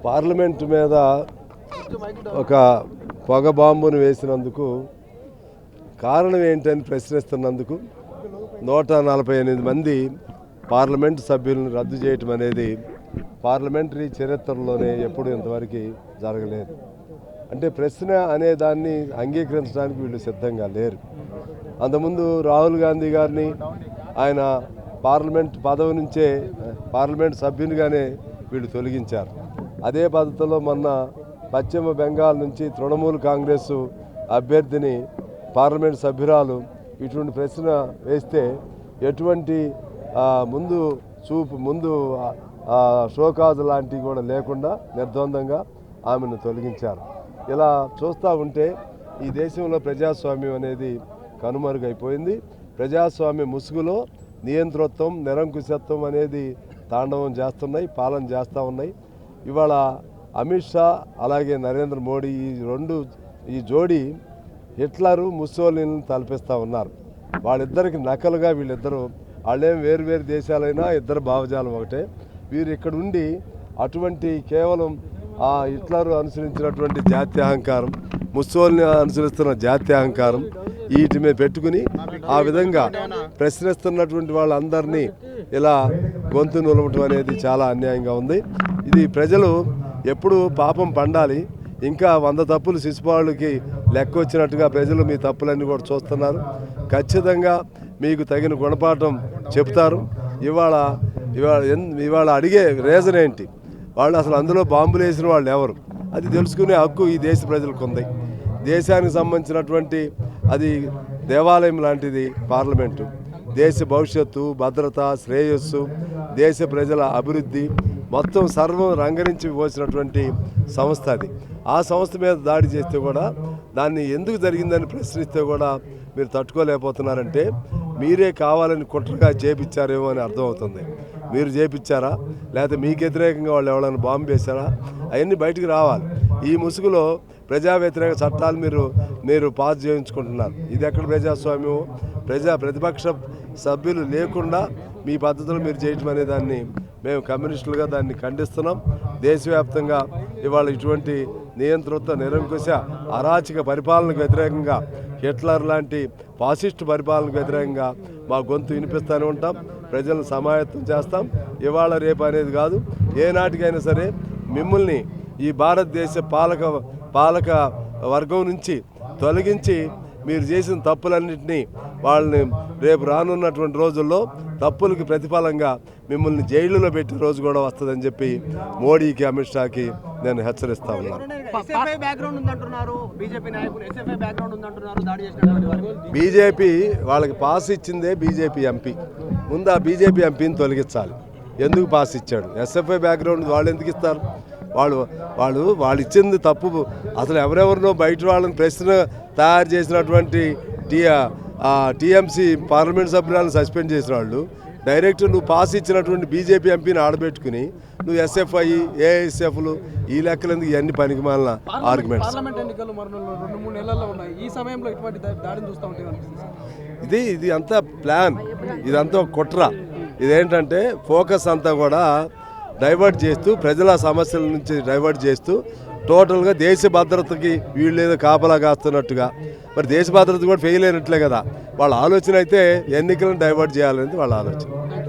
Parliament మీద ఒక పొగ బాంబును వేసినందుకు కారణం ఏంటని ప్రశ్నిస్తున్నందుకు 148 మంది పార్లమెంట్ సభ్యులను రద్దు చేయటం అనేది పార్లమెంటరీ చరిత్రలోనే ఎప్పుడు ఇంతవరకు జరగలేదు. అంటే ప్రశ్న అనే దాన్ని అంగీకరించడానికి వీళ్ళు సిద్ధంగా లేరు. అంతకుముందు రాహుల్ గాంధీ గారిని ఆయన పార్లమెంట్ పదవి నుంచే పార్లమెంట్ సభ్యునిగానే వీళ్ళు తొలగించారు. అదే పద్ధతిలో మొన్న పశ్చిమ బెంగాల్ నుంచి తృణమూల్ కాంగ్రెస్ అభ్యర్థిని పార్లమెంట్ సభ్యురాలు ఇటువంటి ప్రశ్న వేస్తే ఎటువంటి ముందు షోకాజు లాంటివి కూడా లేకుండా నిర్ద్వందంగా ఆమెను తొలగించారు. ఇలా చూస్తూ ఉంటే ఈ దేశంలో ప్రజాస్వామ్యం అనేది కనుమరుగైపోయింది. ప్రజాస్వామ్య ముసుగులో నియంతృత్వం, నిరంకుశత్వం అనేది తాండవం చేస్తున్నాయి, పాలన చేస్తూ ఉన్నాయి. ఇవాళ అమిత్ షా అలాగే నరేంద్ర మోడీ ఈ జోడీ హిట్లరు, ముస్సోలినీని తలపిస్తూ ఉన్నారు. వాళ్ళిద్దరికి నకలుగా వీళ్ళిద్దరూ, వాళ్ళేం వేరు దేశాలైనా ఇద్దరు భావజాలం ఒకటే. వీరు ఇక్కడ ఉండి అటువంటి కేవలం ఆ హిట్లర్ అనుసరించినటువంటి జాత్యహంకారం, ముస్సోలిని అనుసరిస్తున్న జాత్యహంకారం వీటి మీద పెట్టుకుని ఆ విధంగా ప్రశ్నిస్తున్నటువంటి వాళ్ళందరినీ ఇలా గొంతు నులవటం అనేది చాలా అన్యాయంగా ఉంది. ఇది ప్రజలు ఎప్పుడు పాపం పండాలి, ఇంకా 100 తప్పులు శిశుపాలుకి లెక్క వచ్చినట్టుగా ప్రజలు మీ తప్పులన్నీ కూడా చూస్తున్నారు. ఖచ్చితంగా మీకు తగిన గుణపాఠం చెప్తారు. ఇవాళ అడిగే రీజన్ ఏంటి, వాళ్ళు అసలు అందులో బాంబులు వేసిన వాళ్ళు ఎవరు, అది తెలుసుకునే హక్కు ఈ దేశ ప్రజలకు ఉంది. దేశానికి సంబంధించినటువంటి అది దేవాలయం లాంటిది పార్లమెంటు. దేశ భవిష్యత్తు, భద్రత, శ్రేయస్సు, దేశ ప్రజల అభివృద్ధి మొత్తం సర్వం రంగరించి పోసినటువంటి సంస్థ అది. ఆ సంస్థ మీద దాడి చేస్తే కూడా దాన్ని ఎందుకు జరిగిందని ప్రశ్నిస్తే కూడా మీరు తట్టుకోలేకపోతున్నారంటే మీరే కావాలని కుట్రగా చేపించారేమో అని అర్థమవుతుంది. మీరు చేపించారా, లేకపోతే మీకు వ్యతిరేకంగా వాళ్ళు ఎవరైనా బాంబు వేశారా, అవన్నీ బయటికి రావాలి. ఈ ముసుగులో ప్రజా వ్యతిరేక చట్టాలు మీరు పాస్ చేయించుకుంటున్నారు. ఇది ఎక్కడ ప్రజాస్వామ్యం? ప్రతిపక్ష సభ్యులు లేకుండా మీ పద్ధతులు మీరు చేయటం అనే దాన్ని మేము కమ్యూనిస్టులుగా దాన్ని ఖండిస్తున్నాం. దేశవ్యాప్తంగా ఇవాళ ఇటువంటి నియంతృత్వ, నిరంకుశ, అరాచక పరిపాలనకు వ్యతిరేకంగా, హిట్లర్ లాంటి ఫాసిస్టు పరిపాలనకు వ్యతిరేకంగా మా గొంతు వినిపిస్తూనే ఉంటాం. ప్రజలను సమాయత్తం చేస్తాం. ఇవాళ రేపు అనేది కాదు, ఏనాటికైనా సరే మిమ్మల్ని ఈ భారతదేశ పాలక వర్గం నుంచి తొలగించి మీరు చేసిన తప్పులన్నింటినీ వాళ్ళని రేపు రానున్నటువంటి రోజుల్లో తప్పులకి ప్రతిఫలంగా మిమ్మల్ని జైలులో పెట్టే రోజు కూడా వస్తుందని చెప్పి మోడీకి, అమిత్ షాకి నేను హెచ్చరిస్తా ఉన్నాను. బీజేపీ వాళ్ళకి పాస్ ఇచ్చిందే బీజేపీ ఎంపీ. ముందు ఆ బీజేపీ ఎంపీని తొలగించాలి. ఎందుకు పాస్ ఇచ్చాడు? ఎస్ఎఫ్ఐ బ్యాక్గ్రౌండ్ వాళ్ళు ఎందుకు ఇస్తారు? వాళ్ళు ఇచ్చింది తప్పు. అసలు ఎవరెవరినో బయట వాళ్ళని ప్రశ్న తయారు చేసినటువంటి టీఎంసీ పార్లమెంట్ సభ్యులను సస్పెండ్ చేసిన వాళ్ళు డైరెక్ట్ నువ్వు పాస్ ఇచ్చినటువంటి బీజేపీ ఎంపీని ఆడబెట్టుకుని నువ్వు ఎస్ఎఫ్ఐ, ఏఎస్ఎఫ్లు ఈ లెక్కలందుకు ఇవన్నీ పనికి మాలిన ఆర్గ్యుమెంట్స్. ఇది అంతా ప్లాన్, ఇదంతా కుట్ర. ఇదేంటంటే ఫోకస్ అంతా కూడా డైవర్ట్ చేస్తూ, ప్రజల సమస్యల నుంచి డైవర్ట్ చేస్తూ టోటల్గా దేశ భద్రతకి వీళ్ళు ఏదో కాపలా కాస్తున్నట్టుగా, మరి దేశ భద్రత కూడా ఫెయిల్ అయినట్లే కదా వాళ్ళ ఆలోచన. అయితే ఎన్నికలను డైవర్ట్ చేయాలనేది వాళ్ళ ఆలోచన.